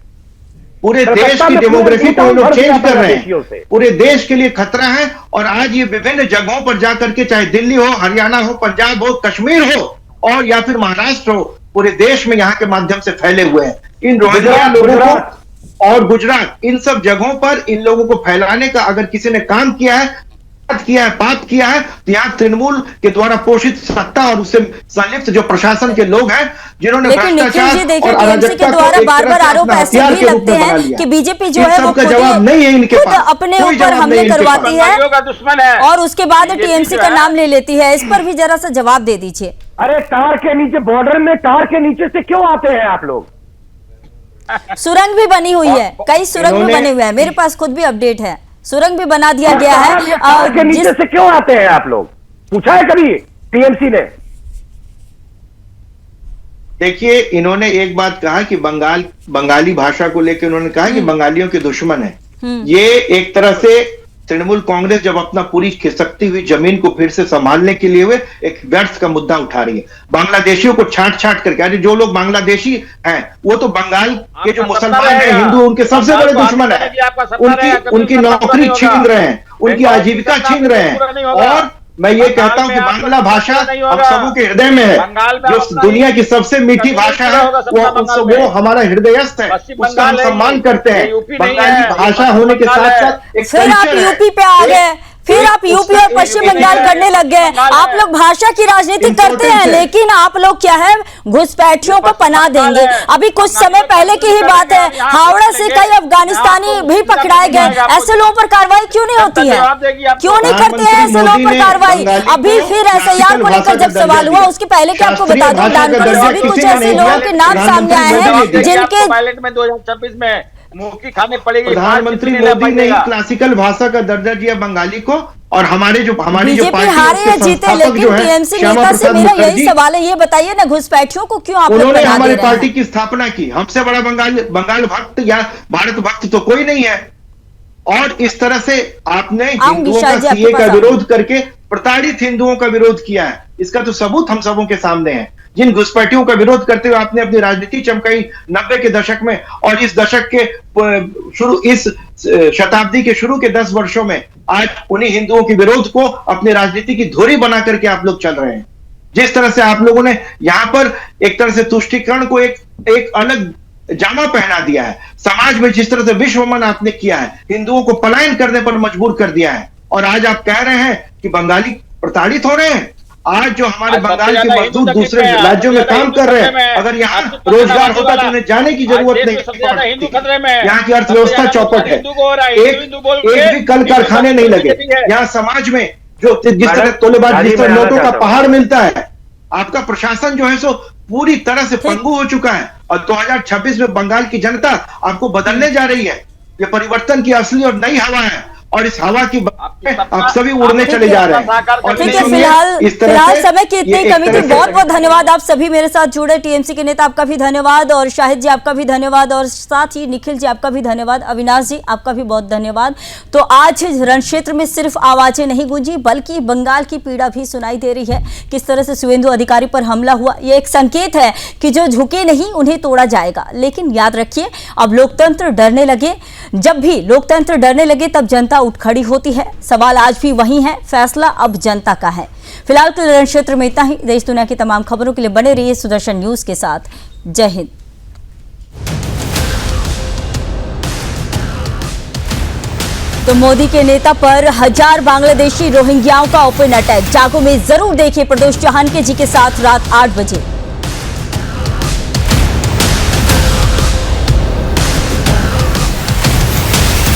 पूरे देश की डेमोग्राफी को लोग चेंज कर रहे हैं, पूरे देश के लिए खतरा है। और आज ये विभिन्न जगहों पर जाकर के, चाहे दिल्ली हो, हरियाणा हो, पंजाब हो, कश्मीर हो, और या फिर महाराष्ट्र हो, पूरे देश में यहाँ के माध्यम से फैले हुए हैं। इन रोहिंग्या लोगों को और गुजरात, इन सब जगहों पर इन लोगों को फैलाने का अगर किसी ने काम किया है, पाप किया है, तो यहाँ तृणमूल के द्वारा पोषित सत्ता और उससे संलिप्त जो प्रशासन के लोग हैं, जिन्होंने भ्रष्टाचार और अराजकता के द्वारा बार-बार आरोप ऐसे भी लगते हैं कि बीजेपी जो है वो खुद जवाब नहीं है इनके पास, अपने ऊपर हमले करवाती है और उसके बाद टीएमसी का नाम ले लेती है। इस पर भी जरा सा जवाब दे दीजिए। अरे कार के नीचे, बॉर्डर में कार के नीचे से क्यों आते हैं आप लोग? सुरंग भी बनी हुई है, कई सुरंग भी बने हुए हैं, मेरे पास खुद भी अपडेट है, सुरंग भी बना दिया गया है। कार के नीचे से क्यों आते हैं आप लोग? पूछा है कभी टीएमसी ने? देखिए, इन्होंने एक बात कहा कि बंगाली भाषा को लेकर उन्होंने कहा कि बंगालियों के दुश्मन है। ये एक तरह से तृणमूल कांग्रेस जब अपना पूरी खिसकती हुई जमीन को फिर से संभालने के लिए हुए एक व्यर्थ का मुद्दा उठा रही है, बांग्लादेशियों को छांट करके। अरे जो लोग बांग्लादेशी हैं वो तो बंगाल के जो मुसलमान हैं, हिंदू, उनके सबसे बड़े दुश्मन है। उनकी नौकरी छीन रहे हैं, उनकी आजीविका छीन रहे हैं, और मैं ये कहता हूं कि बांग्ला भाषा हम सबों के हृदय में है, जो दुनिया की सबसे मीठी भाषा है वो हमारा हृदयस्थ है, उसका हम सम्मान करते हैं। बंगाली भाषा होने के साथ साथ एक फिर आप यूपी पे आ गए, फिर आप यूपी और पश्चिम बंगाल करने लग गए। आप लोग भाषा की राजनीति करते हैं, लेकिन आप लोग क्या है, घुसपैठियों को पनाह देंगे। अभी कुछ समय पहले की ही बात है, हावड़ा से कई अफगानिस्तानी भी पकड़ाए गए। ऐसे लोगों पर कार्रवाई क्यों नहीं होती है? क्यों नहीं करते हैं ऐसे लोगों पर कार्रवाई? अभी फिर एसआईआर को लेकर जब सवाल हुआ, उसके पहले कि आपको बता दूं, डानपुर से भी कुछ ऐसे लोगों के नाम सामने आए हैं जिनके पायलट में 2026 में मुक्ति खाने पड़ेगी। प्रधानमंत्री मोदी ने ही क्लासिकल भाषा का दर्जा दिया बंगाली को, और हमारी जो बीजेपी हारे या जीते, लेकिन टीएमसी नेता से मेरा यही सवाल है, ये बताइए ना, घुसपैठियों को क्यों आप लोग उन्होंने बना दे हमारी रहे हैं? पार्टी की स्थापना की। हमसे बड़ा बंगाल भक्त या भारत भक्त तो कोई नहीं है। और इस तरह से आपने हिंदुओं का सीए का विरोध करके प्रताड़ित हिंदुओं का विरोध किया है, इसका तो सबूत हम सबों के सामने है। जिन घुसपैठियों का विरोध करते हुए आपने अपनी राजनीति चमकाई 90 के दशक में, और इस दशक के इस शताब्दी के शुरू के 10 वर्षों में आज उन्हीं हिंदुओं के विरोध को अपनी राजनीति की धुरी बना करके आप लोग चल रहे हैं। जिस तरह से आप लोगों ने यहां पर एक तरह से तुष्टीकरण को एक अलग जामा पहना दिया है, समाज में जिस तरह से विश्वमन आपने किया है, हिंदुओं को पलायन करने पर मजबूर कर दिया है, और आज आप कह रहे हैं कि बंगाली प्रताड़ित हो रहे हैं। आज जो हमारे बंगाल के मजदूर दूसरे राज्यों में काम कर रहे हैं, अगर यहाँ रोजगार होता तो उन्हें जाने की जरूरत नहीं। यहाँ की अर्थव्यवस्था चौपट है, एक भी कल कारखाने नहीं लगे। यहाँ समाज में जो जिस तरह तोलेबाज, जिस तरह नोटों का पहाड़ मिलता है, आपका प्रशासन जो है सो पूरी तरह से पंगु हो चुका है। और 2026 में बंगाल की जनता आपको बदलने जा रही है। ये परिवर्तन की असली और नई हवा है, और इस हवा की आप सभी उड़ने चले जा रहे हैं। ठीक है, फिलहाल समय की इतनी कमी थी। बहुत बहुत धन्यवाद आप सभी मेरे साथ जुड़े। टीएमसी के नेता आपका भी धन्यवाद, और शाहिद जी आपका भी धन्यवाद, और साथ ही निखिल जी आपका भी धन्यवाद, अविनाश जी आपका भी बहुत धन्यवाद। तो आज रण क्षेत्र में सिर्फ आवाजें नहीं गूंजी, बल्कि बंगाल की पीड़ा भी सुनाई दे रही है। किस तरह से शुभेंदु अधिकारी पर हमला हुआ, ये एक संकेत है कि जो झुके नहीं उन्हें तोड़ा जाएगा। लेकिन याद रखिए, अब लोकतंत्र डरने लगे, जब भी लोकतंत्र डरने लगे तब जनता उठ खड़ी होती है। सवाल आज भी वही है, फैसला अब जनता का है। फिलहाल के रण क्षेत्र में इतना ही। देश दुनिया की तमाम खबरों के लिए बने रहिए सुदर्शन न्यूज के साथ। जय हिंद। तो मोदी के नेता पर 1000 बांग्लादेशी रोहिंग्याओं का ओपन अटैक। जागो में जरूर देखिए प्रदोष चौहान के जी के साथ रात 8 बजे।